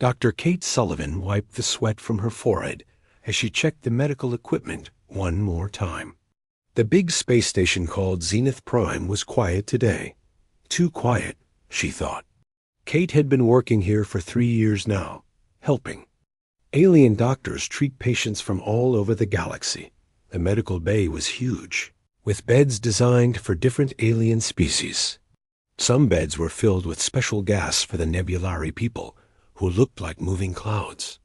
Dr. Kate Sullivan wiped the sweat from her forehead as she checked the medical equipment one more time. The big space station called Zenith Prime was quiet today. Too quiet, she thought. Kate had been working here for 3 years now, helping. Alien doctors treat patients from all over the galaxy. The medical bay was huge, with beds designed for different alien species. Some beds were filled with special gas for the Nebulari people, who looked like moving clouds.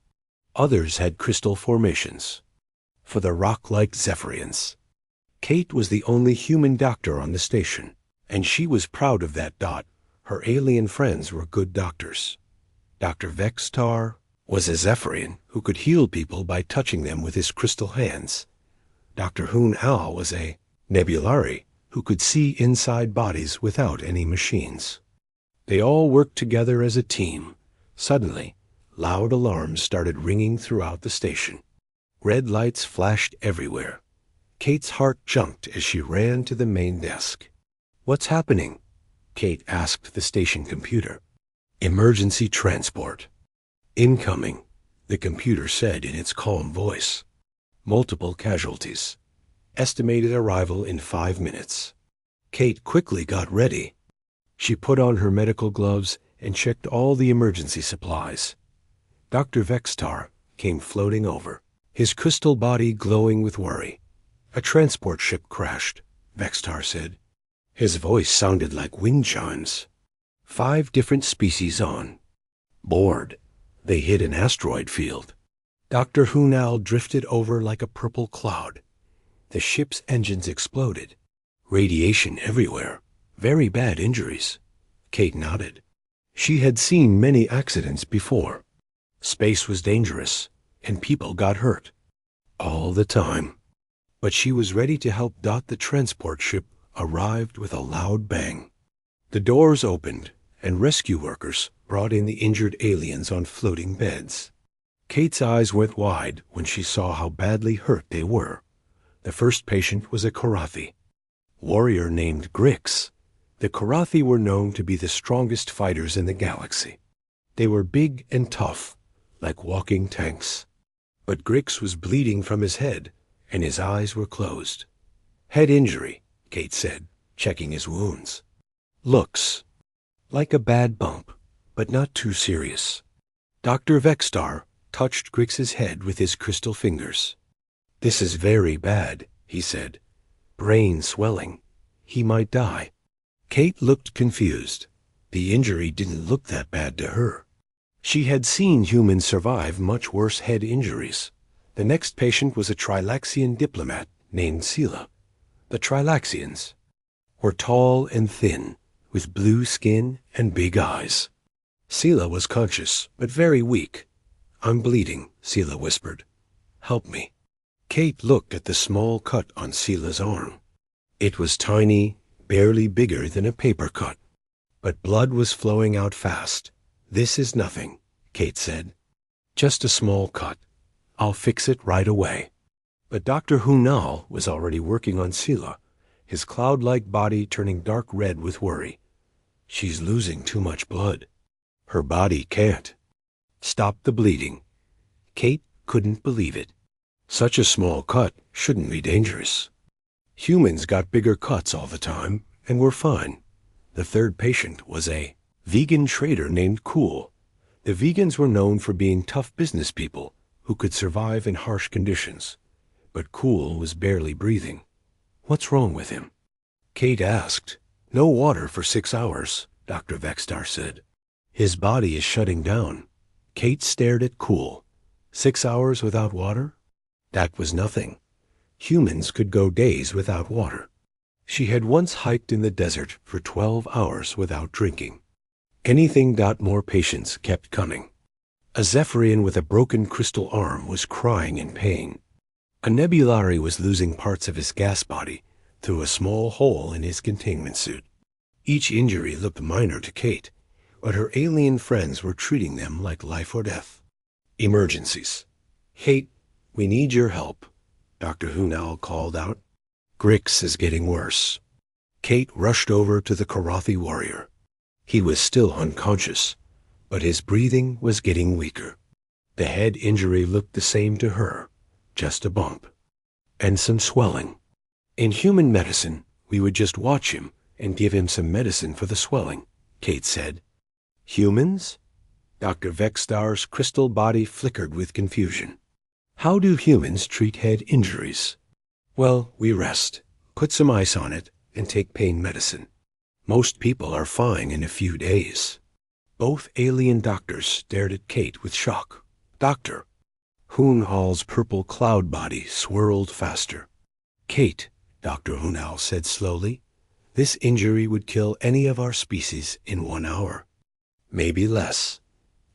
Others had crystal formations for the rock-like Zephyrians. Kate was the only human doctor on the station, and she was proud of that. Her alien friends were good doctors. Dr. Vextar was a Zephyrian who could heal people by touching them with his crystal hands. Dr. Hoon Al was a Nebulari who could see inside bodies without any machines. They all worked together as a team. Suddenly, loud alarms started ringing throughout the station. Red lights flashed everywhere. Kate's heart jumped as she ran to the main desk. "What's happening?" Kate asked the station computer. "Emergency transport. Incoming," the computer said in its calm voice. "Multiple casualties. Estimated arrival in 5 minutes." Kate quickly got ready. She put on her medical gloves and checked all the emergency supplies. Dr. Vextar came floating over, his crystal body glowing with worry. "A transport ship crashed," Vextar said. His voice sounded like wind chimes. 5 different species on board. They hit an asteroid field. Dr. Hunal drifted over like a purple cloud. The ship's engines exploded. Radiation everywhere. Very bad injuries. Kate nodded. She had seen many accidents before. Space was dangerous, and people got hurt. All the time. But she was ready to help. The transport ship arrived with a loud bang. The doors opened, and rescue workers brought in the injured aliens on floating beds. Kate's eyes went wide when she saw how badly hurt they were. The first patient was a Karathi warrior named Grix. The Karathi were known to be the strongest fighters in the galaxy. They were big and tough, like walking tanks. But Grix was bleeding from his head, and his eyes were closed. "Head injury," Kate said, checking his wounds. "Looks like a bad bump, but not too serious." Dr. Vextar touched Grix's head with his crystal fingers. "This is very bad," he said. "Brain swelling. He might die." Kate looked confused. The injury didn't look that bad to her. She had seen humans survive much worse head injuries. The next patient was a Trilaxian diplomat named Sela. The Trilaxians were tall and thin, with blue skin and big eyes. Sela was conscious, but very weak. "I'm bleeding," Sela whispered. "Help me." Kate looked at the small cut on Sela's arm. It was tiny, barely bigger than a paper cut. But blood was flowing out fast. "This is nothing," Kate said. "Just a small cut. I'll fix it right away." But Dr. Hunal was already working on Sela, his cloud-like body turning dark red with worry. "She's losing too much blood. Her body can't stop the bleeding." Kate couldn't believe it. Such a small cut shouldn't be dangerous. Humans got bigger cuts all the time and were fine. The third patient was a vegan trader named Cool. The vegans were known for being tough business people who could survive in harsh conditions. But Cool was barely breathing. "What's wrong with him?" Kate asked. "No water for 6 hours," Dr. Vextar said. "His body is shutting down." Kate stared at Cool. 6 hours without water? That was nothing. Humans could go days without water. She had once hiked in the desert for 12 hours without drinking. Anything. More patients kept coming. A Zephyrian with a broken crystal arm was crying in pain. A Nebulari was losing parts of his gas body through a small hole in his containment suit. Each injury looked minor to Kate, but her alien friends were treating them like life or death. Emergencies. "Kate, we need your help," Dr. Hunal called out. "Grix is getting worse." Kate rushed over to the Karathi warrior. He was still unconscious, but his breathing was getting weaker. The head injury looked the same to her, just a bump, and some swelling. In human medicine, we would just watch him and give him some medicine for the swelling, Kate said. Humans? Dr. Vextar's crystal body flickered with confusion. How do humans treat head injuries? Well, we rest, put some ice on it, and take pain medicine. Most people are fine in a few days. Both alien doctors stared at Kate with shock. Doctor. Hoonhal's purple cloud body swirled faster. Kate, Dr. Hoonhal said slowly, this injury would kill any of our species in 1 hour. Maybe less.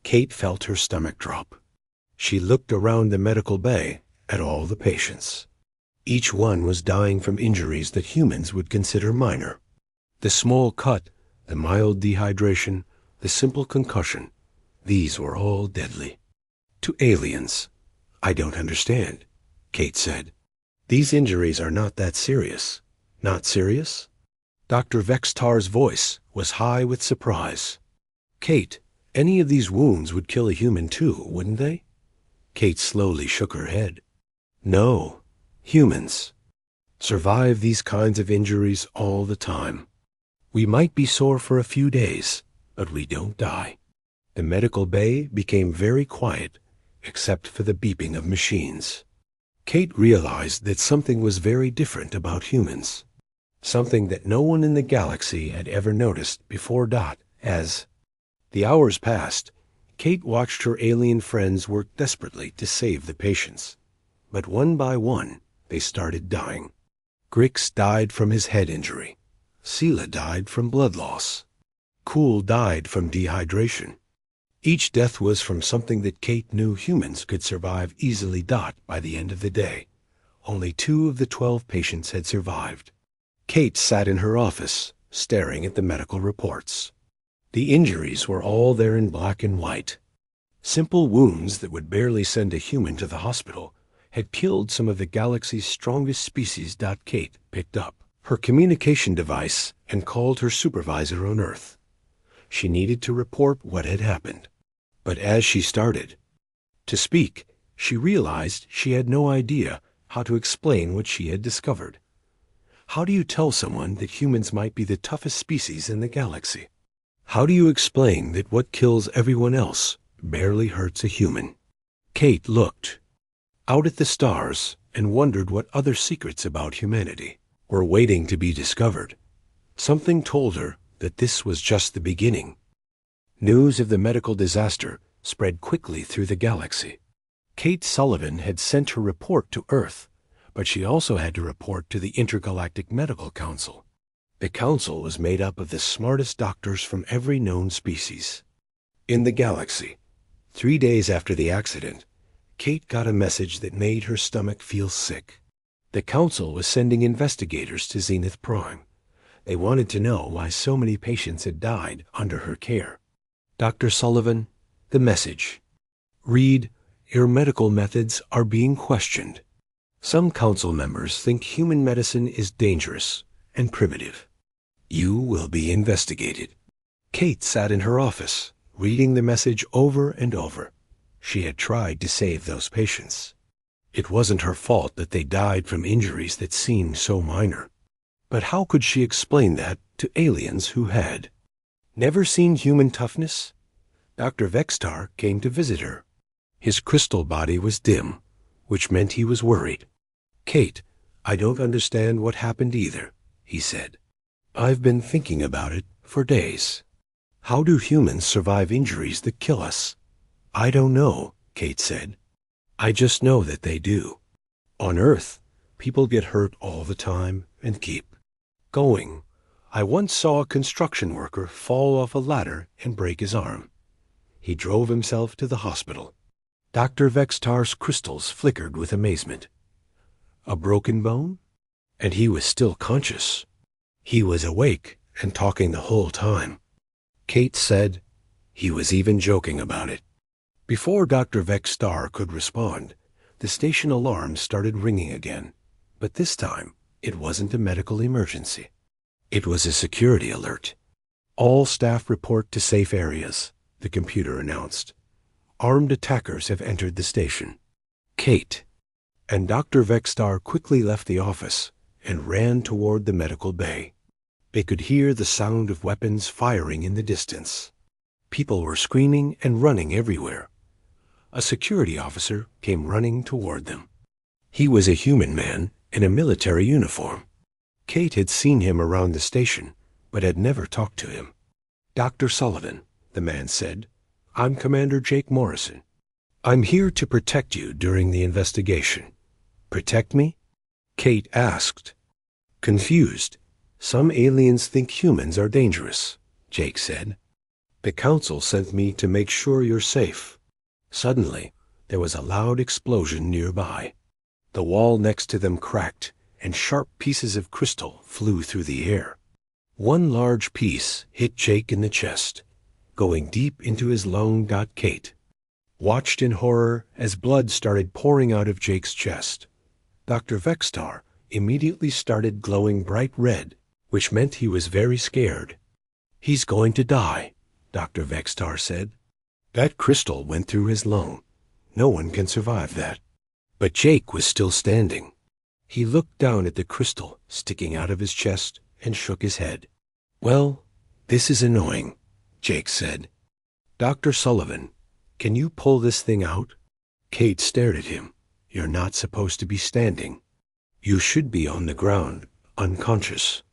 Kate felt her stomach drop. She looked around the medical bay at all the patients. Each one was dying from injuries that humans would consider minor. The small cut, the mild dehydration, the simple concussion, these were all deadly. To aliens. I don't understand, Kate said. These injuries are not that serious. Not serious? Dr. Vextar's voice was high with surprise. Kate, any of these wounds would kill a human too, wouldn't they? Kate slowly shook her head. No, humans survive these kinds of injuries all the time. We might be sore for a few days, but we don't die. The medical bay became very quiet, except for the beeping of machines. Kate realized that something was very different about humans, something that no one in the galaxy had ever noticed before. As the hours passed, Kate watched her alien friends work desperately to save the patients. But one by one, they started dying. Grix died from his head injury. Sela died from blood loss. Cool died from dehydration. Each death was from something that Kate knew humans could survive easily. By the end of the day, only 2 of the 12 patients had survived. Kate sat in her office, staring at the medical reports. The injuries were all there in black and white. Simple wounds that would barely send a human to the hospital had killed some of the galaxy's strongest species. Kate picked up her communication device and called her supervisor on Earth. She needed to report what had happened. But as she started to speak, she realized she had no idea how to explain what she had discovered. How do you tell someone that humans might be the toughest species in the galaxy? How do you explain that what kills everyone else barely hurts a human? Kate looked out at the stars and wondered what other secrets about humanity were waiting to be discovered. Something told her that this was just the beginning. News of the medical disaster spread quickly through the galaxy. Kate Sullivan had sent her report to Earth, but she also had to report to the Intergalactic Medical Council. The council was made up of the smartest doctors from every known species in the galaxy. 3 days after the accident, Kate got a message that made her stomach feel sick. The council was sending investigators to Zenith Prime. They wanted to know why so many patients had died under her care. Dr. Sullivan, the message. Read, your medical methods are being questioned. Some council members think human medicine is dangerous and primitive. You will be investigated. Kate sat in her office, reading the message over and over. She had tried to save those patients. It wasn't her fault that they died from injuries that seemed so minor. But how could she explain that to aliens who had never seen human toughness? Dr. Vextar came to visit her. His crystal body was dim, which meant he was worried. Kate, I don't understand what happened either, he said. I've been thinking about it for days. How do humans survive injuries that kill us? I don't know, Kate said. I just know that they do. On Earth, people get hurt all the time and keep going. I once saw a construction worker fall off a ladder and break his arm. He drove himself to the hospital. Dr. Vextar's crystals flickered with amazement. A broken bone? And he was still conscious. He was awake and talking the whole time. Kate said he was even joking about it. Before Dr. Vextar could respond, the station alarm started ringing again. But this time, it wasn't a medical emergency. It was a security alert. All staff report to safe areas. the computer announced. Armed attackers have entered the station. Kate and Dr. Vexstar quickly left the office and ran toward the medical bay. They could hear the sound of weapons firing in the distance. People were screaming and running everywhere. A security officer came running toward them. He was a human man in a military uniform. Kate had seen him around the station, but had never talked to him. "Dr. Sullivan," the man said, "I'm Commander Jake Morrison. I'm here to protect you during the investigation." "Protect me?" Kate asked. Confused. "Some aliens think humans are dangerous," Jake said. "The council sent me to make sure you're safe." Suddenly, there was a loud explosion nearby. The wall next to them cracked, and sharp pieces of crystal flew through the air. One large piece hit Jake in the chest, going deep into his lung. Kate watched in horror as blood started pouring out of Jake's chest. Dr. Vexstar immediately started glowing bright red, which meant he was very scared. "He's going to die," Dr. Vexstar said. "That crystal went through his lung. No one can survive that." But Jake was still standing. He looked down at the crystal sticking out of his chest and shook his head. "Well, this is annoying," Jake said. "Dr. Sullivan, can you pull this thing out?" Kate stared at him. "You're not supposed to be standing. You should be on the ground, unconscious."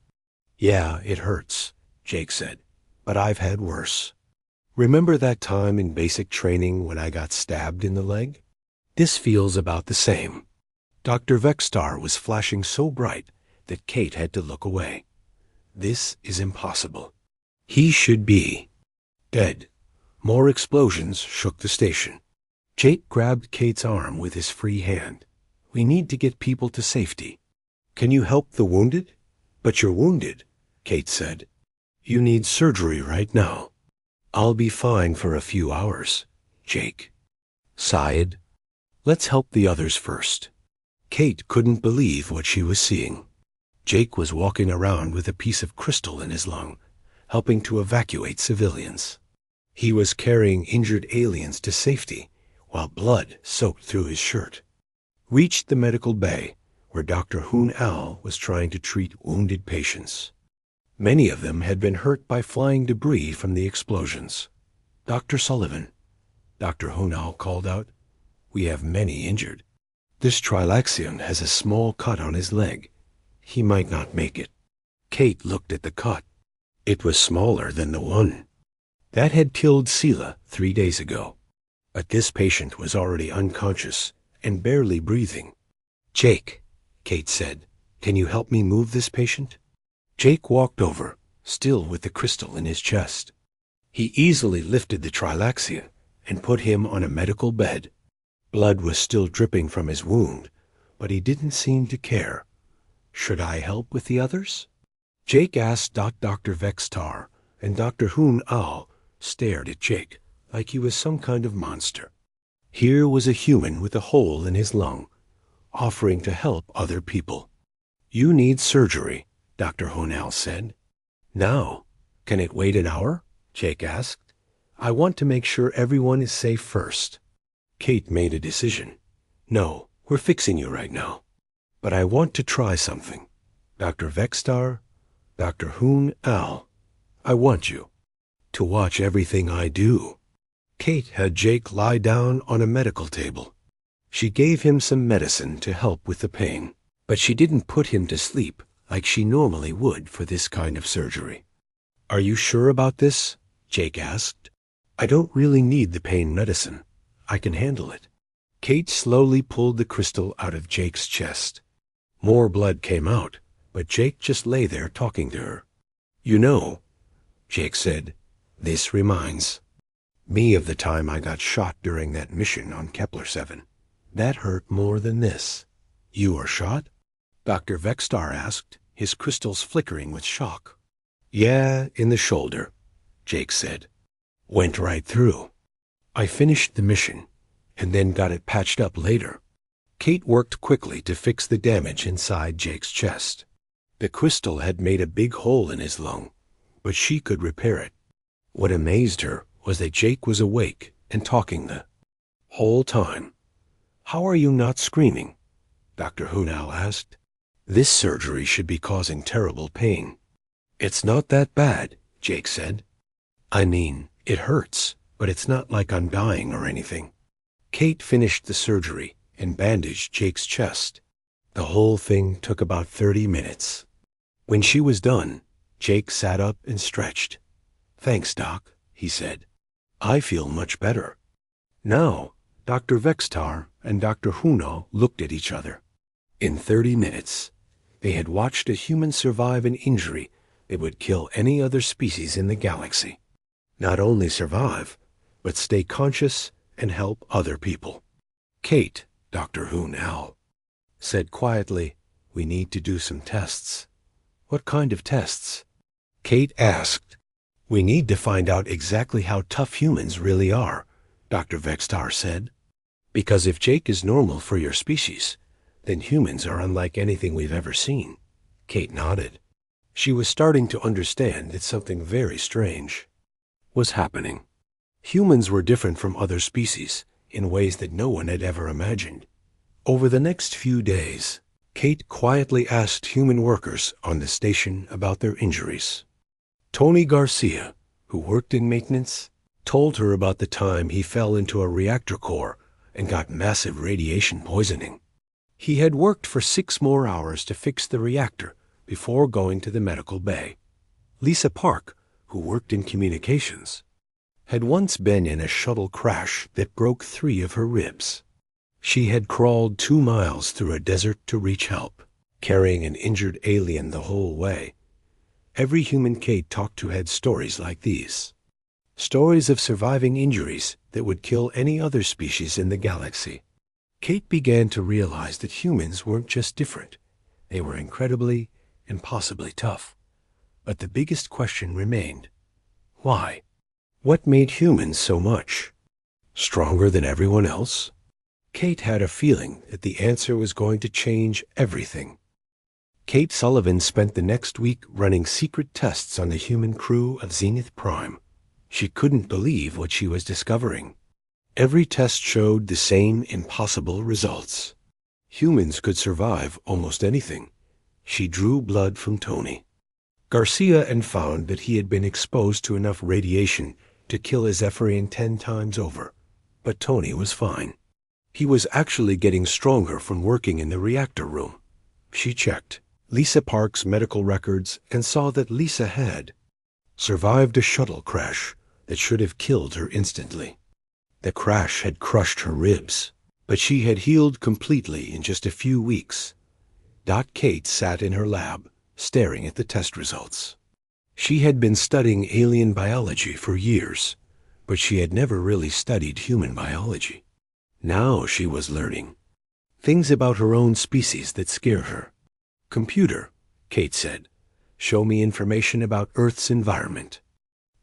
"Yeah, it hurts," Jake said, "but I've had worse. Remember that time in basic training when I got stabbed in the leg? This feels about the same." Dr. Vexstar was flashing so bright that Kate had to look away. "This is impossible. He should be dead." More explosions shook the station. Jake grabbed Kate's arm with his free hand. "We need to get people to safety." "Can you help the wounded?" "But you're wounded," Kate said. "You need surgery right now." "I'll be fine for a few hours," Jake sighed. "Let's help the others first." Kate couldn't believe what she was seeing. Jake was walking around with a piece of crystal in his lung, helping to evacuate civilians. He was carrying injured aliens to safety while blood soaked through his shirt. Reached the medical bay, where Dr. Hoon Al was trying to treat wounded patients. Many of them had been hurt by flying debris from the explosions. "Dr. Sullivan," Dr. Hoon Al called out, "we have many injured. This Trilaxion has a small cut on his leg. He might not make it." Kate looked at the cut. It was smaller than the one that had killed Sela 3 days ago. But this patient was already unconscious and barely breathing. "Jake," Kate said, "can you help me move this patient?" Jake walked over, still with the crystal in his chest. He easily lifted the Trilaxion and put him on a medical bed. Blood was still dripping from his wound, but he didn't seem to care. "Should I help with the others?" Jake asked. Dr. Vexstar and Dr. Hoon Al stared at Jake like he was some kind of monster. Here was a human with a hole in his lung, offering to help other people. "You need surgery," Dr. Hoon Al said. "Now, can it wait an hour?" Jake asked. "I want to make sure everyone is safe first." Kate made a decision. "No, we're fixing you right now. But I want to try something. Dr. Vexstar, Dr. Hoon Al, I want you to watch everything I do." Kate had Jake lie down on a medical table. She gave him some medicine to help with the pain, but she didn't put him to sleep like she normally would for this kind of surgery. "Are you sure about this?" Jake asked. "I don't really need the pain medicine. I can handle it." Kate slowly pulled the crystal out of Jake's chest. More blood came out, but Jake just lay there talking to her. "You know," Jake said, "this reminds me of the time I got shot during that mission on Kepler 7. That hurt more than this." "You were shot?" Dr. Vexstar asked, his crystals flickering with shock. "Yeah, in the shoulder," Jake said. "Went right through. I finished the mission, and then got it patched up later." Kate worked quickly to fix the damage inside Jake's chest. The crystal had made a big hole in his lung, but she could repair it. What amazed her was that Jake was awake and talking the whole time. "How are you not screaming?" Dr. Hunau asked. "This surgery should be causing terrible pain." "It's not that bad," Jake said. "I mean, it hurts, but it's not like I'm dying or anything." Kate finished the surgery and bandaged Jake's chest. The whole thing took about 30 minutes. When she was done, Jake sat up and stretched. "Thanks, Doc," he said. "I feel much better." Now, Dr. Vextar and Dr. Huno looked at each other. In 30 minutes, they had watched a human survive an injury that would kill any other species in the galaxy. Not only survive, but stay conscious and help other people. "Kate," Dr. Hunau said quietly, "we need to do some tests." "What kind of tests?" Kate asked. "We need to find out exactly how tough humans really are," Dr. Vextar said. "Because if Jake is normal for your species, then humans are unlike anything we've ever seen." Kate nodded. She was starting to understand that something very strange was happening. Humans were different from other species in ways that no one had ever imagined. Over the next few days, Kate quietly asked human workers on the station about their injuries. Tony Garcia, who worked in maintenance, told her about the time he fell into a reactor core and got massive radiation poisoning. He had worked for 6 more hours to fix the reactor before going to the medical bay. Lisa Park, who worked in communications, had once been in a shuttle crash that broke 3 of her ribs. She had crawled 2 miles through a desert to reach help, carrying an injured alien the whole way. Every human Kate talked to had stories like these. Stories of surviving injuries that would kill any other species in the galaxy. Kate began to realize that humans weren't just different. They were incredibly, impossibly tough. But the biggest question remained. Why? What made humans so much stronger than everyone else? Kate had a feeling that the answer was going to change everything. Kate Sullivan spent the next week running secret tests on the human crew of Zenith Prime. She couldn't believe what she was discovering. Every test showed the same impossible results. Humans could survive almost anything. She drew blood from Tony Garcia and found that he had been exposed to enough radiation to kill a Zephyrian 10 times over. But Tony was fine. He was actually getting stronger from working in the reactor room. She checked Lisa Park's medical records and saw that Lisa had survived a shuttle crash that should have killed her instantly. The crash had crushed her ribs, but she had healed completely in just a few weeks. Kate sat in her lab, staring at the test results. She had been studying alien biology for years, but she had never really studied human biology. Now she was learning things about her own species that scared her. "Computer," Kate said, "show me information about Earth's environment."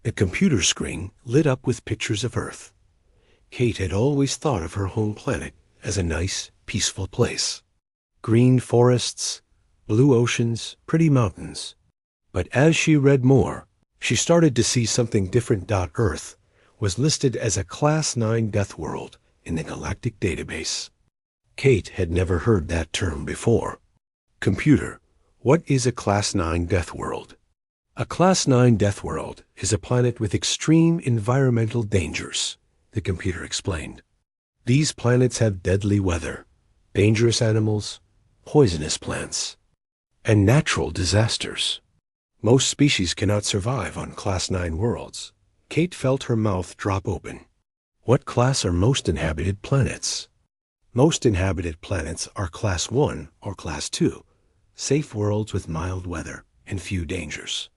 The computer screen lit up with pictures of Earth. Kate had always thought of her home planet as a nice, peaceful place. Green forests, blue oceans, pretty mountains. But as she read more, she started to see something different. Earth was listed as a Class 9 death world in the Galactic database. Kate had never heard that term before. "Computer, what is a Class 9 death world?" "A Class 9 death world is a planet with extreme environmental dangers," the computer explained. "These planets have deadly weather, dangerous animals, poisonous plants, and natural disasters. Most species cannot survive on Class 9 worlds." Kate felt her mouth drop open. "What class are most inhabited planets?" "Most inhabited planets are Class 1 or Class 2, safe worlds with mild weather and few dangers."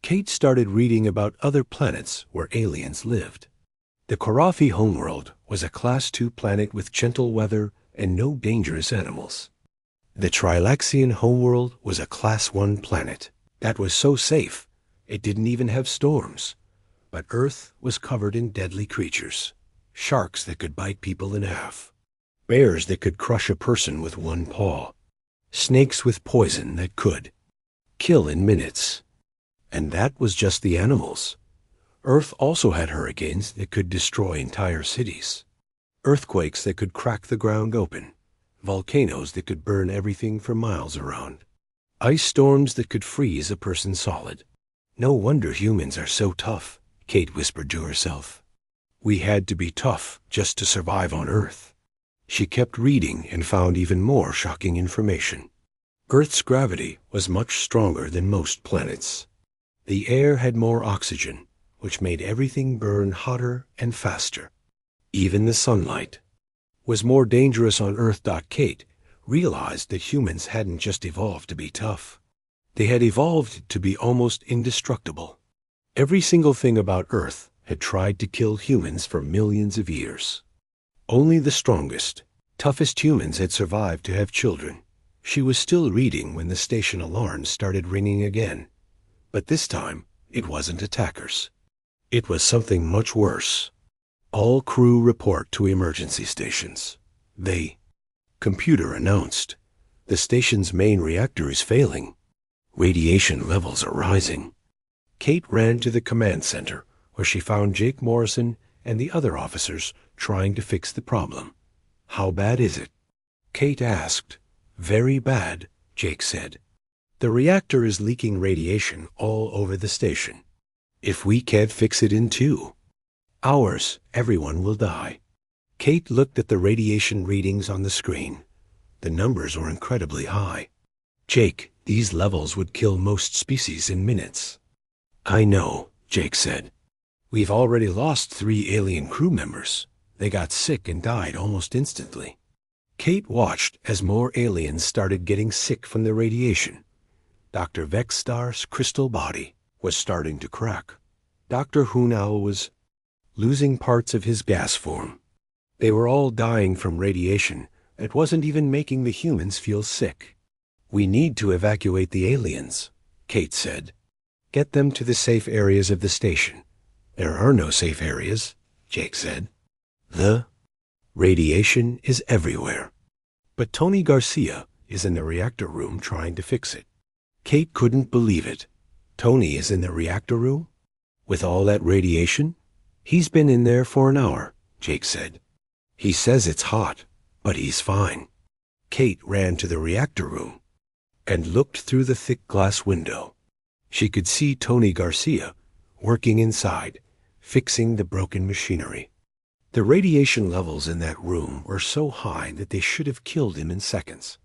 Kate started reading about other planets where aliens lived. The Korafi homeworld was a Class 2 planet with gentle weather and no dangerous animals. The Trilaxian homeworld was a Class 1 planet that was so safe it didn't even have storms. But Earth was covered in deadly creatures. Sharks that could bite people in half. Bears that could crush a person with one paw. Snakes with poison that could kill in minutes. And that was just the animals. Earth also had hurricanes that could destroy entire cities, earthquakes that could crack the ground open, volcanoes that could burn everything for miles around, ice storms that could freeze a person solid. No wonder humans are so tough, Kate whispered to herself. We had to be tough just to survive on Earth. She kept reading and found even more shocking information. Earth's gravity was much stronger than most planets. The air had more oxygen, which made everything burn hotter and faster. Even the sunlight was more dangerous on Earth. Kate realized that humans hadn't just evolved to be tough. They had evolved to be almost indestructible. Every single thing about Earth had tried to kill humans for millions of years. Only the strongest, toughest humans had survived to have children. She was still reading when the station alarm started ringing again. But this time, it wasn't attackers. It was something much worse. All crew report to emergency stations. Computer announced. The station's main reactor is failing. Radiation levels are rising. Kate ran to the command center, where she found Jake Morrison and the other officers trying to fix the problem. How bad is it? Kate asked. Very bad, Jake said. The reactor is leaking radiation all over the station. If we can't fix it in 2 hours, everyone will die. Kate looked at the radiation readings on the screen. The numbers were incredibly high. Jake, these levels would kill most species in minutes. I know, Jake said. We've already lost 3 alien crew members. They got sick and died almost instantly. Kate watched as more aliens started getting sick from the radiation. Dr. Vexstar's crystal body was starting to crack. Dr. Hunau was losing parts of his gas form. They were all dying from radiation that wasn't even making the humans feel sick. We need to evacuate the aliens, Kate said. Get them to the safe areas of the station. There are no safe areas, Jake said. The radiation is everywhere. But Tony Garcia is in the reactor room trying to fix it. Kate couldn't believe it. Tony is in the reactor room? With all that radiation? He's been in there for an hour, Jake said. He says it's hot, but he's fine. Kate ran to the reactor room and looked through the thick glass window. She could see Tony Garcia working inside, fixing the broken machinery. The radiation levels in that room were so high that they should have killed him in seconds.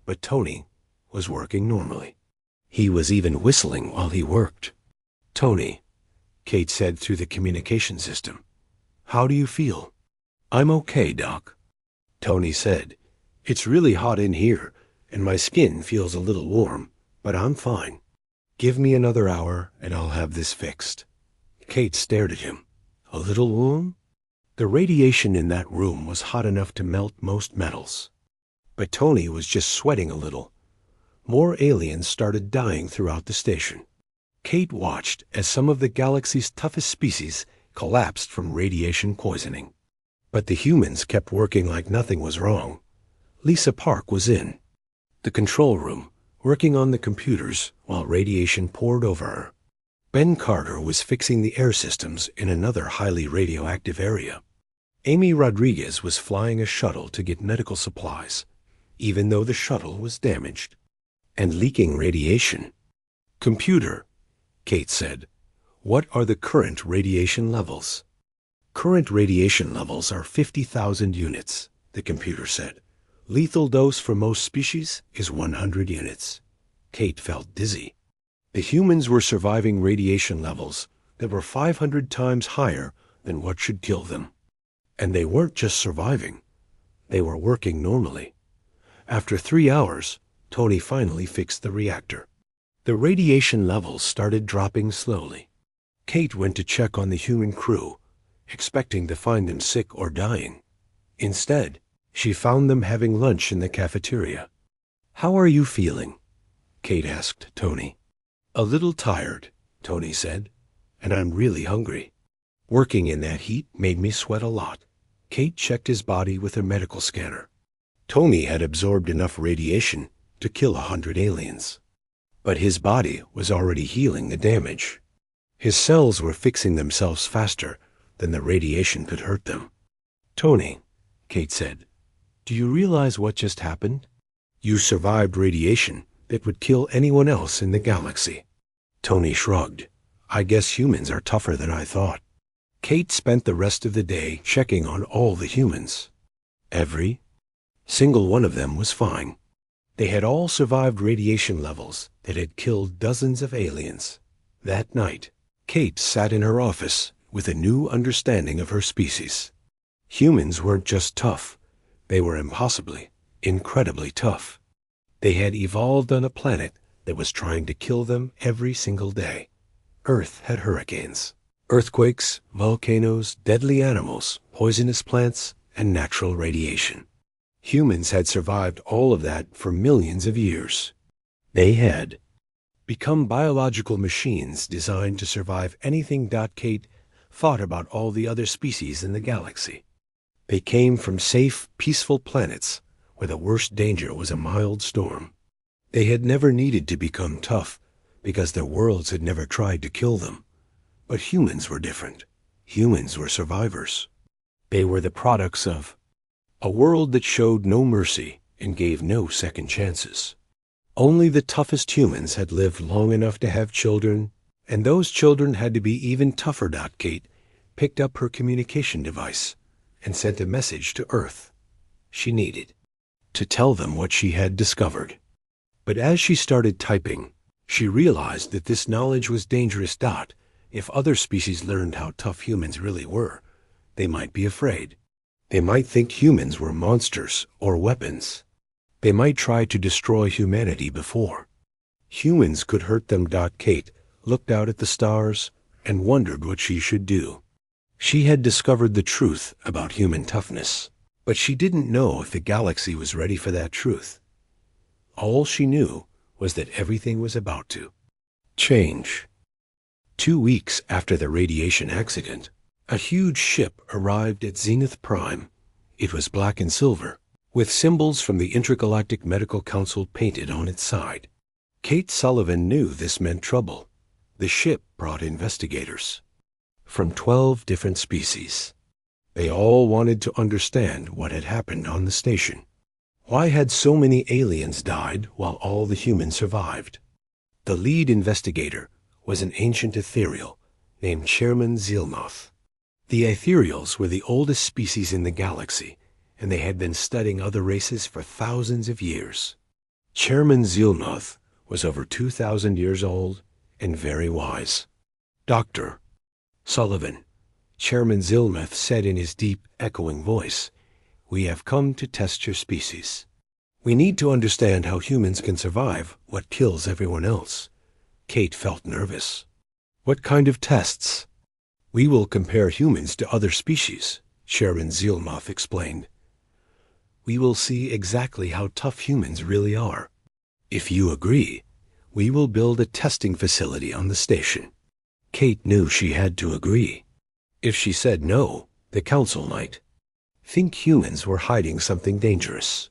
But Tony was working normally. He was even whistling while he worked. Tony, Kate said through the communication system. How do you feel? I'm okay, Doc. Tony said. It's really hot in here, and my skin feels a little warm, but I'm fine. Give me another hour, and I'll have this fixed. Kate stared at him. A little warm? The radiation in that room was hot enough to melt most metals. But Tony was just sweating a little. More aliens started dying throughout the station. Kate watched as some of the galaxy's toughest species collapsed from radiation poisoning. But the humans kept working like nothing was wrong. Lisa Park was in the control room, working on the computers while radiation poured over her. Ben Carter was fixing the air systems in another highly radioactive area. Amy Rodriguez was flying a shuttle to get medical supplies, even though the shuttle was damaged and leaking radiation. Computer, Kate said, what are the current radiation levels? Current radiation levels are 50,000 units, the computer said. Lethal dose for most species is 100 units. Kate felt dizzy. The humans were surviving radiation levels that were 500 times higher than what should kill them. And they weren't just surviving. They were working normally. After 3 hours, Tony finally fixed the reactor. The radiation levels started dropping slowly. Kate went to check on the human crew, expecting to find them sick or dying. Instead, she found them having lunch in the cafeteria. How are you feeling? Kate asked Tony. A little tired, Tony said, and I'm really hungry. Working in that heat made me sweat a lot. Kate checked his body with her medical scanner. Tony had absorbed enough radiation to kill 100 aliens. But his body was already healing the damage. His cells were fixing themselves faster than the radiation could hurt them. "Tony," Kate said, "do you realize what just happened? You survived radiation that would kill anyone else in the galaxy." Tony shrugged. "I guess humans are tougher than I thought." Kate spent the rest of the day checking on all the humans. Every single one of them was fine. They had all survived radiation levels that had killed dozens of aliens. That night, Kate sat in her office with a new understanding of her species. Humans weren't just tough. They were impossibly, incredibly tough. They had evolved on a planet that was trying to kill them every single day. Earth had hurricanes, earthquakes, volcanoes, deadly animals, poisonous plants, and natural radiation. Humans had survived all of that for millions of years. They had become biological machines designed to survive anything. Kate thought about all the other species in the galaxy. They came from safe, peaceful planets where the worst danger was a mild storm. They had never needed to become tough because their worlds had never tried to kill them. But humans were different. Humans were survivors. They were the products of a world that showed no mercy and gave no second chances. Only the toughest humans had lived long enough to have children, and those children had to be even tougher. Kate picked up her communication device and sent a message to Earth. She needed to tell them what she had discovered. But as she started typing, she realized that this knowledge was dangerous. If other species learned how tough humans really were, they might be afraid. They might think humans were monsters or weapons. They might try to destroy humanity before humans could hurt them. Kate looked out at the stars and wondered what she should do. She had discovered the truth about human toughness, but she didn't know if the galaxy was ready for that truth. All she knew was that everything was about to change. 2 weeks after the radiation accident, a huge ship arrived at Zenith Prime. It was black and silver, with symbols from the Intergalactic Medical Council painted on its side. Kate Sullivan knew this meant trouble. The ship brought investigators from 12 different species. They all wanted to understand what had happened on the station. Why had so many aliens died while all the humans survived? The lead investigator was an ancient ethereal named Chairman Zilmoth. The ethereals were the oldest species in the galaxy, and they had been studying other races for thousands of years. Chairman Zilmoth was over 2,000 years old and very wise. "Dr. Sullivan," Chairman Zilmoth said in his deep, echoing voice, "we have come to test your species. We need to understand how humans can survive what kills everyone else." Kate felt nervous. "What kind of tests?" "We will compare humans to other species," Chairman Zilmoth explained. "We will see exactly how tough humans really are. If you agree, we will build a testing facility on the station." Kate knew she had to agree. If she said no, the council might think humans were hiding something dangerous.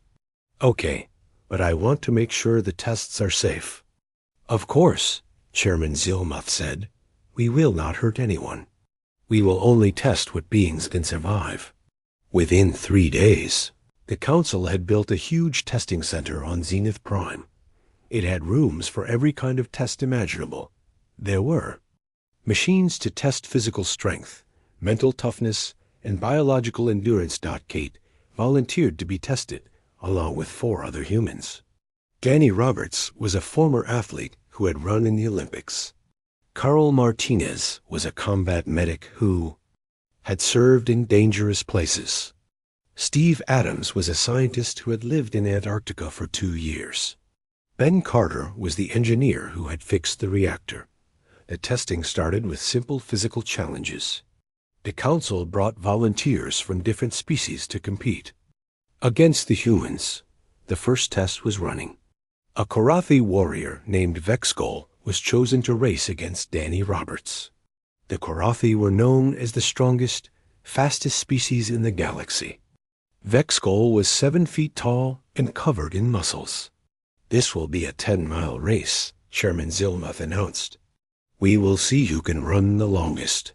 "Okay, but I want to make sure the tests are safe." "Of course," Chairman Zilmoth said. "We will not hurt anyone. We will only test what beings can survive." Within 3 days, the council had built a huge testing center on Zenith Prime. It had rooms for every kind of test imaginable. There were machines to test physical strength, mental toughness, and biological endurance. Kate volunteered to be tested, along with 4 other humans. Danny Roberts was a former athlete who had run in the Olympics. Carl Martinez was a combat medic who had served in dangerous places. Steve Adams was a scientist who had lived in Antarctica for 2 years. Ben Carter was the engineer who had fixed the reactor. The testing started with simple physical challenges. The council brought volunteers from different species to compete. Against the humans, the first test was running. A Korathi warrior named Vexgol was chosen to race against Danny Roberts. The Korathi were known as the strongest, fastest species in the galaxy. Vexgol was 7 feet tall and covered in muscles. "This will be a 10-mile race," Chairman Zilmoth announced. We will see who can run the longest.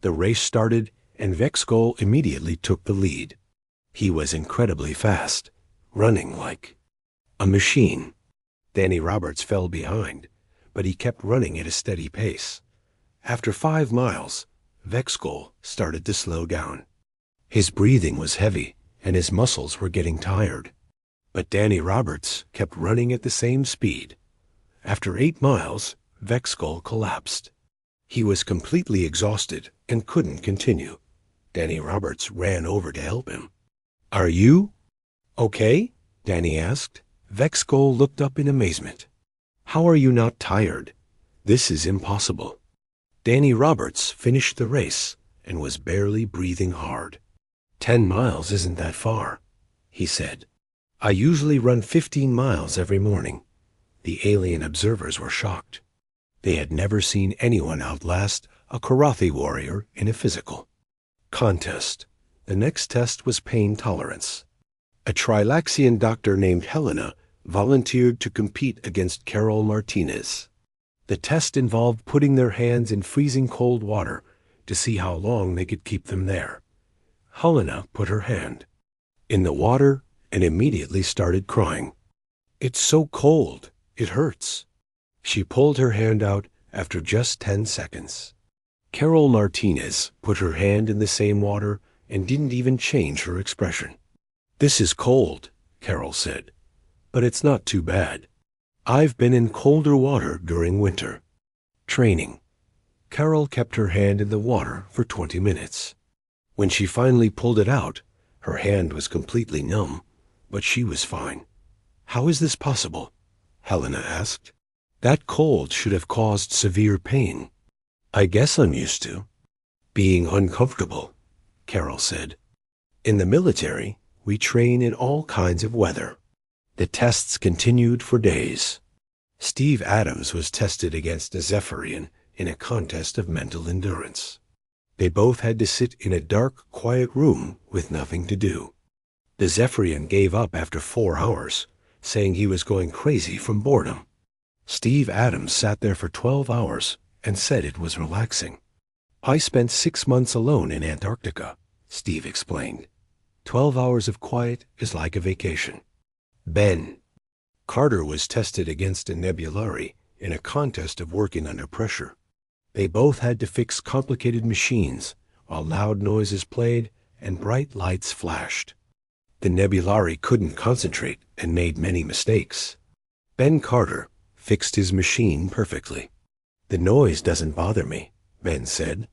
The race started, and Vexgol immediately took the lead. He was incredibly fast, running like a machine. Danny Roberts fell behind, but he kept running at a steady pace. After 5 miles, Vexgol started to slow down. His breathing was heavy, and his muscles were getting tired. But Danny Roberts kept running at the same speed. After 8 miles, Vexgol collapsed. He was completely exhausted and couldn't continue. Danny Roberts ran over to help him. "Are you okay?" Danny asked. Vexgol looked up in amazement. "How are you not tired? This is impossible." Danny Roberts finished the race and was barely breathing hard. 10 miles isn't that far," he said. "I usually run 15 miles every morning." The alien observers were shocked. They had never seen anyone outlast a Karathi warrior in a physical contest. The next test was pain tolerance. A Trilaxian doctor named Helena volunteered to compete against Carol Martinez. The test involved putting their hands in freezing cold water to see how long they could keep them there. Helena put her hand in the water and immediately started crying. "It's so cold, it hurts." She pulled her hand out after just 10 seconds. Carol Martinez put her hand in the same water and didn't even change her expression. "This is cold," Carol said, "but it's not too bad. I've been in colder water during winter." Training. Carol kept her hand in the water for 20 minutes. When she finally pulled it out, her hand was completely numb, but she was fine. "How is this possible?" Helena asked. "That cold should have caused severe pain." "I guess I'm used to being uncomfortable," Carol said. "In the military, we train in all kinds of weather." The tests continued for days. Steve Adams was tested against a Zephyrian in a contest of mental endurance. They both had to sit in a dark, quiet room with nothing to do. The Zephyrian gave up after 4 hours, saying he was going crazy from boredom. Steve Adams sat there for 12 hours and said it was relaxing. "I spent 6 months alone in Antarctica," Steve explained. 12 hours of quiet is like a vacation. Ben Carter was tested against a Nebulari in a contest of working under pressure. They both had to fix complicated machines while loud noises played and bright lights flashed. The Nebulari couldn't concentrate and made many mistakes. Ben Carter fixed his machine perfectly. "The noise doesn't bother me," Ben said.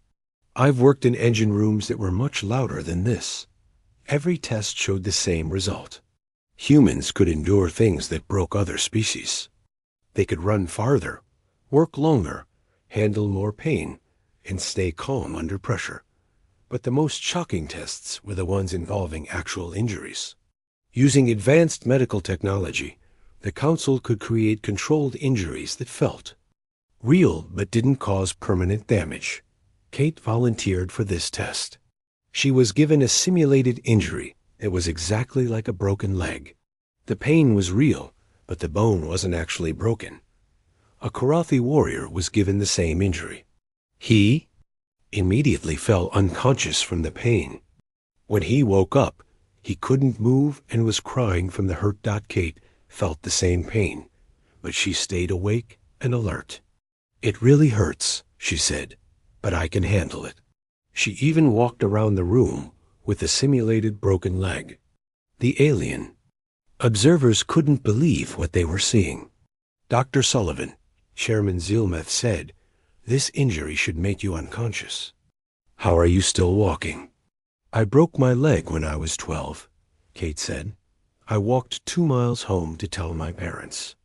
"I've worked in engine rooms that were much louder than this." Every test showed the same result. Humans could endure things that broke other species. They could run farther, work longer, handle more pain, and stay calm under pressure. But the most shocking tests were the ones involving actual injuries. Using advanced medical technology, the Council could create controlled injuries that felt real but didn't cause permanent damage. Kate volunteered for this test. She was given a simulated injury that was exactly like a broken leg. The pain was real, but the bone wasn't actually broken. A Karathi warrior was given the same injury. He immediately fell unconscious from the pain. When he woke up, he couldn't move and was crying from the hurt. Kate felt the same pain, but she stayed awake and alert. "It really hurts," she said, "but I can handle it." She even walked around the room with the simulated broken leg. The alien. Observers couldn't believe what they were seeing. Dr. Sullivan, Chairman Zilmeth said, "This injury should make you unconscious." "How are you still walking?" "I broke my leg when I was 12, Kate said. "I walked 2 miles home to tell my parents.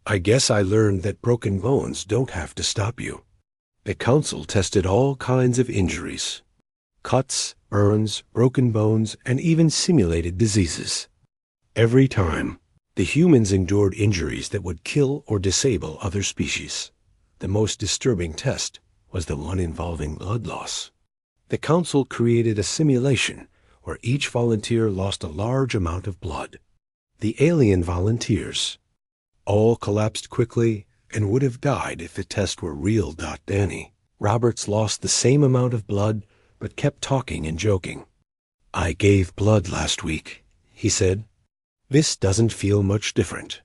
I guess I learned that broken bones don't have to stop you." The Council tested all kinds of injuries. Cuts, burns, broken bones, and even simulated diseases. Every time, the humans endured injuries that would kill or disable other species. The most disturbing test was the one involving blood loss. The Council created a simulation where each volunteer lost a large amount of blood. The alien volunteers all collapsed quickly and would have died if the test were real. Danny Roberts lost the same amount of blood, but kept talking and joking. I gave blood last week, he said. This doesn't feel much different.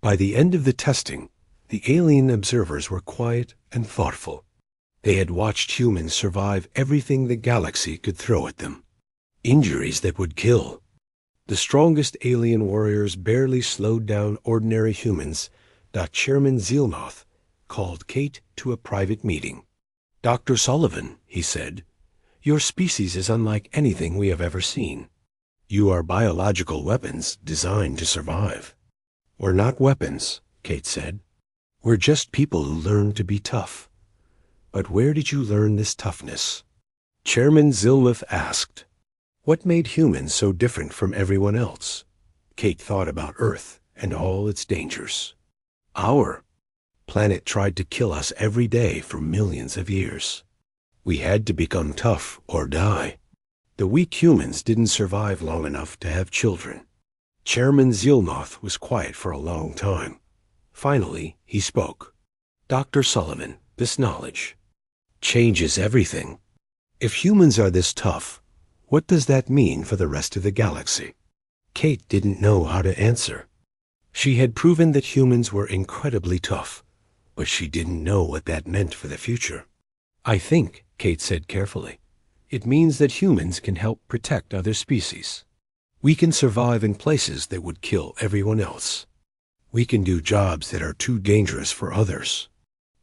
By the end of the testing, the alien observers were quiet and thoughtful. They had watched humans survive everything the galaxy could throw at them. Injuries that would kill. The strongest alien warriors barely slowed down ordinary humans. Chairman Zielmoth called Kate to a private meeting. Dr. Sullivan, he said, your species is unlike anything we have ever seen. You are biological weapons designed to survive. We're not weapons, Kate said. We're just people who learn to be tough. But where did you learn this toughness? Chairman Zielmoth asked. What made humans so different from everyone else? Kate thought about Earth and all its dangers. Our planet tried to kill us every day for millions of years. We had to become tough or die. The weak humans didn't survive long enough to have children. Chairman Zielmoth was quiet for a long time. Finally, he spoke. Dr. Sullivan, this knowledge changes everything. If humans are this tough, what does that mean for the rest of the galaxy? Kate didn't know how to answer. She had proven that humans were incredibly tough, but she didn't know what that meant for the future. I think, Kate said carefully, it means that humans can help protect other species. We can survive in places that would kill everyone else. We can do jobs that are too dangerous for others.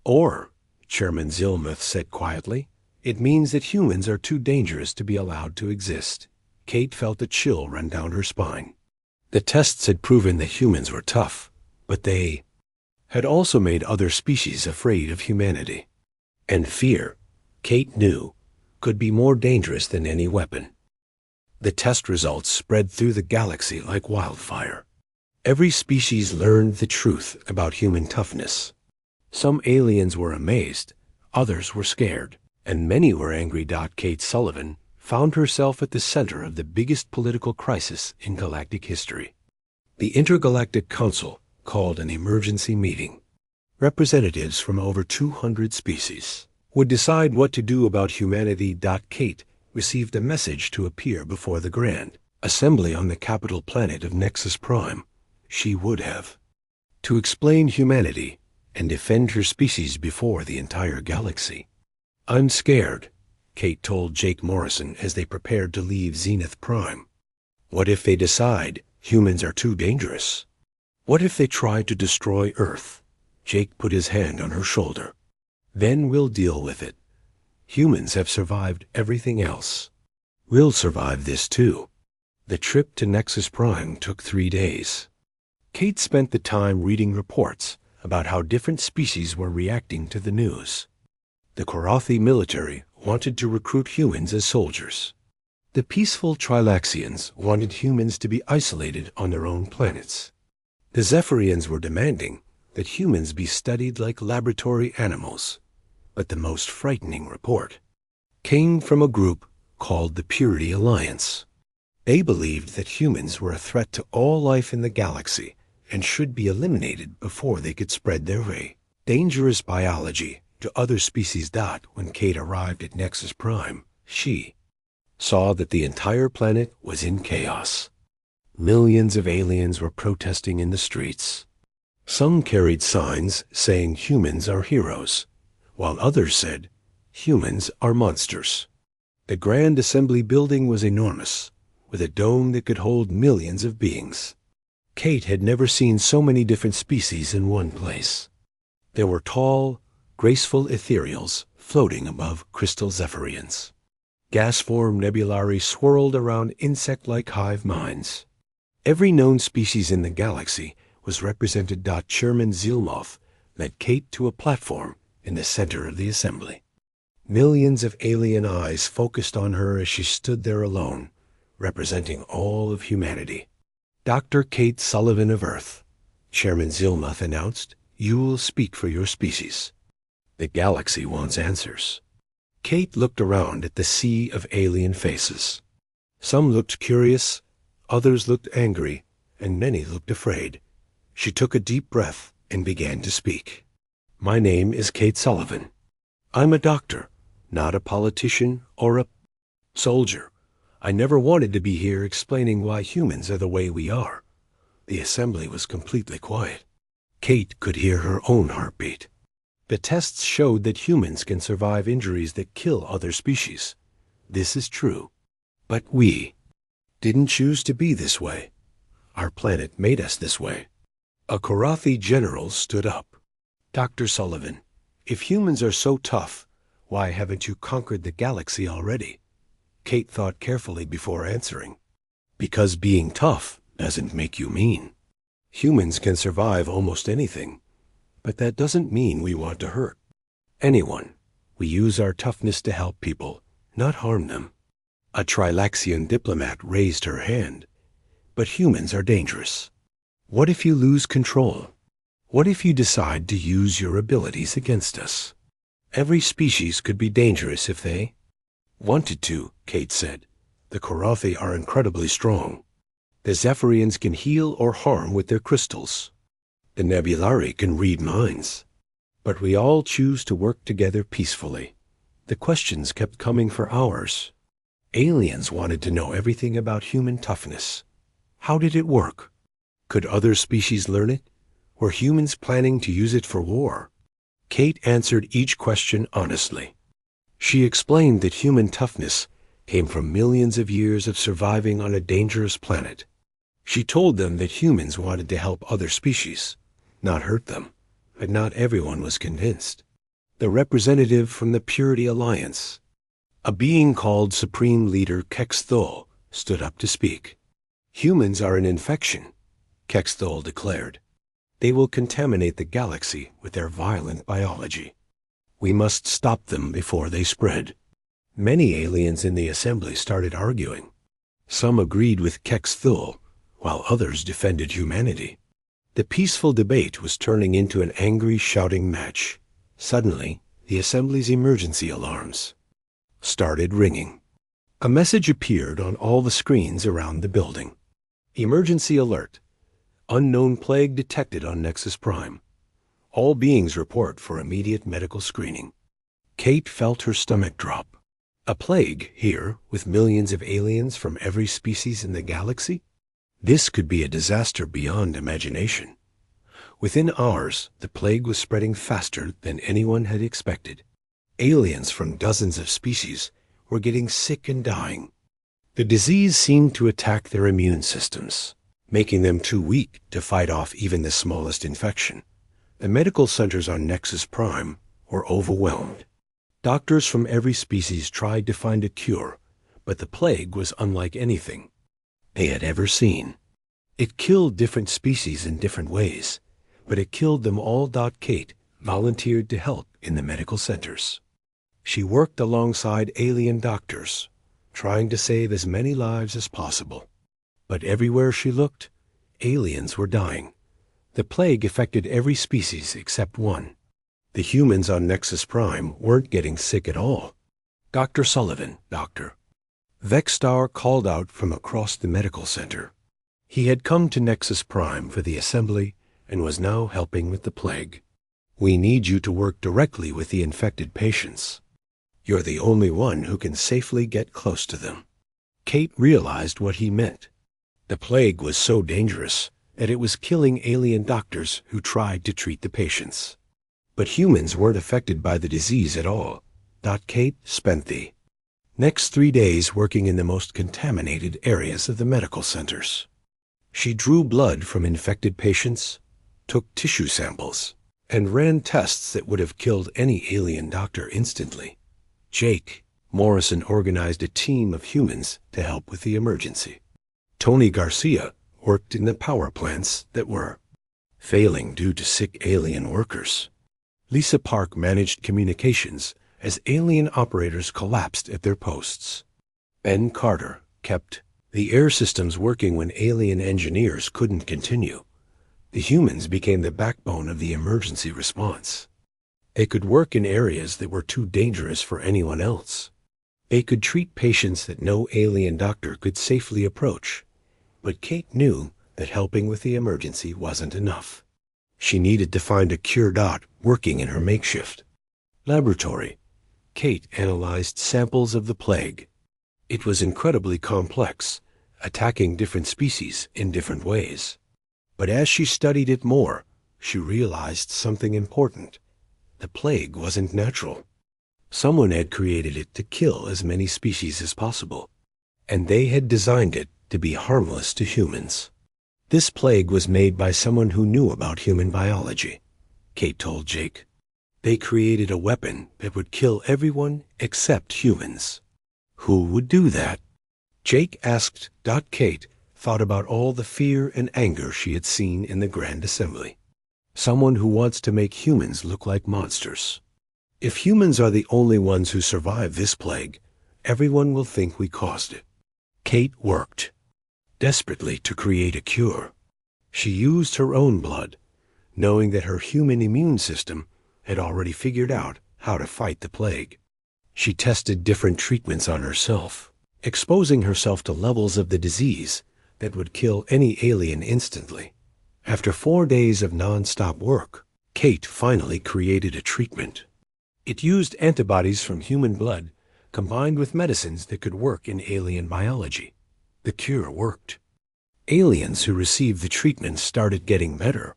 Or, Chairman Zielmoth said quietly, it means that humans are too dangerous to be allowed to exist. Kate felt a chill run down her spine. The tests had proven that humans were tough, but they had also made other species afraid of humanity. And fear, Kate knew, could be more dangerous than any weapon. The test results spread through the galaxy like wildfire. Every species learned the truth about human toughness. Some aliens were amazed, others were scared, and many were angry. Kate Sullivan found herself at the center of the biggest political crisis in galactic history. The Intergalactic Council called an emergency meeting. Representatives from over 200 species would decide what to do about humanity. Kate received a message to appear before the Grand Assembly on the capital planet of Nexus Prime. She would have to explain humanity and defend her species before the entire galaxy. I'm scared, Kate told Jake Morrison as they prepared to leave Zenith Prime. What if they decide humans are too dangerous? What if they try to destroy Earth? Jake put his hand on her shoulder. Then we'll deal with it. Humans have survived everything else. We'll survive this too. The trip to Nexus Prime took 3 days. Kate spent the time reading reports about how different species were reacting to the news. The Korathi military wanted to recruit humans as soldiers. The peaceful Trilaxians wanted humans to be isolated on their own planets. The Zephyrians were demanding that humans be studied like laboratory animals. But the most frightening report came from a group called the Purity Alliance. They believed that humans were a threat to all life in the galaxy and should be eliminated before they could spread their way. Dangerous biology to other species. When Kate arrived at Nexus Prime, she saw that the entire planet was in chaos. Millions of aliens were protesting in the streets. Some carried signs saying humans are heroes, while others said humans are monsters. The Grand Assembly building was enormous, with a dome that could hold millions of beings. Kate had never seen so many different species in one place. There were tall, graceful ethereals floating above crystal Zephyrians. Gas-formed nebulae swirled around insect-like hive minds. Every known species in the galaxy was represented. Chairman Zielmoth led Kate to a platform in the center of the assembly. Millions of alien eyes focused on her as she stood there alone, representing all of humanity. Dr. Kate Sullivan of Earth, Chairman Zielmoth announced, you will speak for your species. The galaxy wants answers. Kate looked around at the sea of alien faces. Some looked curious, others looked angry, and many looked afraid. She took a deep breath and began to speak. My name is Kate Sullivan. I'm a doctor, not a politician or a soldier. I never wanted to be here explaining why humans are the way we are. The assembly was completely quiet. Kate could hear her own heartbeat. The tests showed that humans can survive injuries that kill other species. This is true. But we didn't choose to be this way. Our planet made us this way. A Korathi general stood up. Dr. Sullivan, if humans are so tough, why haven't you conquered the galaxy already? Kate thought carefully before answering. Because being tough doesn't make you mean. Humans can survive almost anything, but that doesn't mean we want to hurt anyone. We use our toughness to help people, not harm them. A Trilaxian diplomat raised her hand. But humans are dangerous. What if you lose control? What if you decide to use your abilities against us? Every species could be dangerous if they wanted to, Kate said. The Korathi are incredibly strong. The Zephyrians can heal or harm with their crystals. The Nebulari can read minds. But we all choose to work together peacefully. The questions kept coming for hours. Aliens wanted to know everything about human toughness. How did it work? Could other species learn it? Were humans planning to use it for war? Kate answered each question honestly. She explained that human toughness came from millions of years of surviving on a dangerous planet. She told them that humans wanted to help other species, not hurt them, but not everyone was convinced. The representative from the Purity Alliance, a being called Supreme Leader Kexthol, stood up to speak. Humans are an infection, Kexthol declared. They will contaminate the galaxy with their violent biology. We must stop them before they spread. Many aliens in the assembly started arguing. Some agreed with Kexthol, while others defended humanity. The peaceful debate was turning into an angry, shouting match. Suddenly, the assembly's emergency alarms started ringing. A message appeared on all the screens around the building. Emergency alert. Unknown plague detected on Nexus Prime. All beings report for immediate medical screening. Kate felt her stomach drop. A plague here with millions of aliens from every species in the galaxy? This could be a disaster beyond imagination. Within hours, the plague was spreading faster than anyone had expected. Aliens from dozens of species were getting sick and dying. The disease seemed to attack their immune systems, making them too weak to fight off even the smallest infection. The medical centers on Nexus Prime were overwhelmed. Doctors from every species tried to find a cure, but the plague was unlike anything they had ever seen. It killed different species in different ways, but it killed them all. Kate volunteered to help in the medical centers. She worked alongside alien doctors, trying to save as many lives as possible. But everywhere she looked, aliens were dying. The plague affected every species except one. The humans on Nexus Prime weren't getting sick at all. Dr. Sullivan, doctor. Vexstar called out from across the medical center. He had come to Nexus Prime for the assembly and was now helping with the plague. We need you to work directly with the infected patients. You're the only one who can safely get close to them. Kate realized what he meant. The plague was so dangerous that it was killing alien doctors who tried to treat the patients. But humans weren't affected by the disease at all. Kate spent the next 3 days working in the most contaminated areas of the medical centers. She drew blood from infected patients, took tissue samples, and ran tests that would have killed any alien doctor instantly. Jake Morrison organized a team of humans to help with the emergency. Tony Garcia worked in the power plants that were failing due to sick alien workers. Lisa Park managed communications as alien operators collapsed at their posts. Ben Carter kept the air systems working when alien engineers couldn't continue. The humans became the backbone of the emergency response. They could work in areas that were too dangerous for anyone else. They could treat patients that no alien doctor could safely approach. But Kate knew that helping with the emergency wasn't enough. She needed to find a cure dot working in her makeshift laboratory. Kate analyzed samples of the plague. It was incredibly complex, attacking different species in different ways. But as she studied it more, she realized something important. The plague wasn't natural. Someone had created it to kill as many species as possible, and they had designed it to be harmless to humans. This plague was made by someone who knew about human biology, Kate told Jake. They created a weapon that would kill everyone except humans. Who would do that? Jake asked. Kate thought about all the fear and anger she had seen in the Grand Assembly. Someone who wants to make humans look like monsters. If humans are the only ones who survive this plague, everyone will think we caused it. Kate worked desperately to create a cure. She used her own blood, knowing that her human immune system had already figured out how to fight the plague. She tested different treatments on herself, exposing herself to levels of the disease that would kill any alien instantly. After 4 days of non-stop work, Kate finally created a treatment. It used antibodies from human blood combined with medicines that could work in alien biology. The cure worked. Aliens who received the treatment started getting better.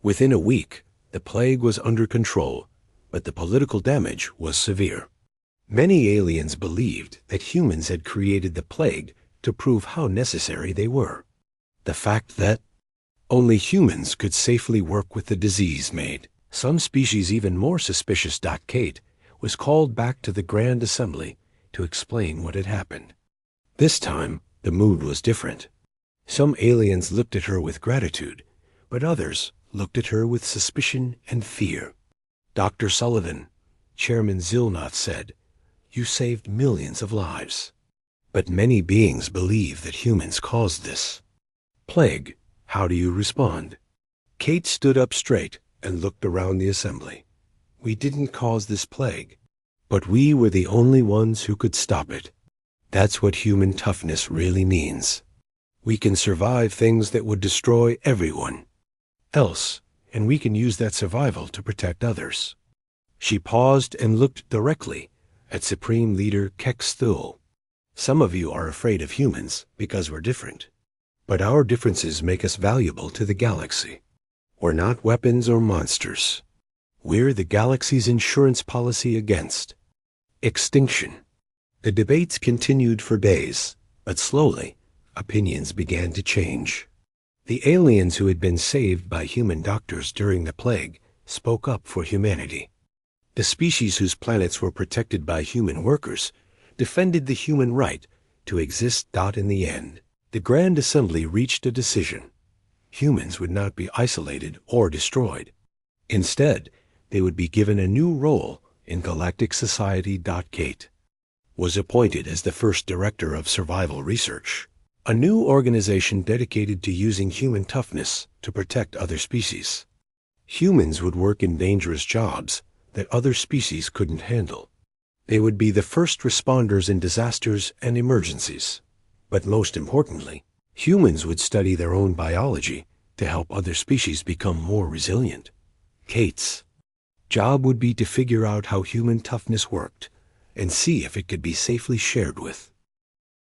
Within a week, the plague was under control, but the political damage was severe. Many aliens believed that humans had created the plague to prove how necessary they were. The fact that only humans could safely work with the disease made some species even more suspicious. Kate was called back to the Grand Assembly to explain what had happened. This time, the mood was different. Some aliens looked at her with gratitude, but others looked at her with suspicion and fear. Dr. Sullivan, Chairman Zilnoth said, "You saved millions of lives." But many beings believe that humans caused this plague. How do you respond? Kate stood up straight and looked around the assembly. We didn't cause this plague, but we were the only ones who could stop it. That's what human toughness really means. We can survive things that would destroy everyone else, and we can use that survival to protect others. She paused and looked directly at Supreme Leader Kex Thule. Some of you are afraid of humans because we're different. But our differences make us valuable to the galaxy. We're not weapons or monsters. We're the galaxy's insurance policy against extinction. The debates continued for days, but slowly, opinions began to change. The aliens who had been saved by human doctors during the plague spoke up for humanity. The species whose planets were protected by human workers defended the human right to exist. In the end, the Grand Assembly reached a decision. Humans would not be isolated or destroyed. Instead, they would be given a new role in galactic society. Kate was appointed as the first director of survival research, a new organization dedicated to using human toughness to protect other species. Humans would work in dangerous jobs that other species couldn't handle. They would be the first responders in disasters and emergencies. But most importantly, humans would study their own biology to help other species become more resilient. Kate's job would be to figure out how human toughness worked and see if it could be safely shared with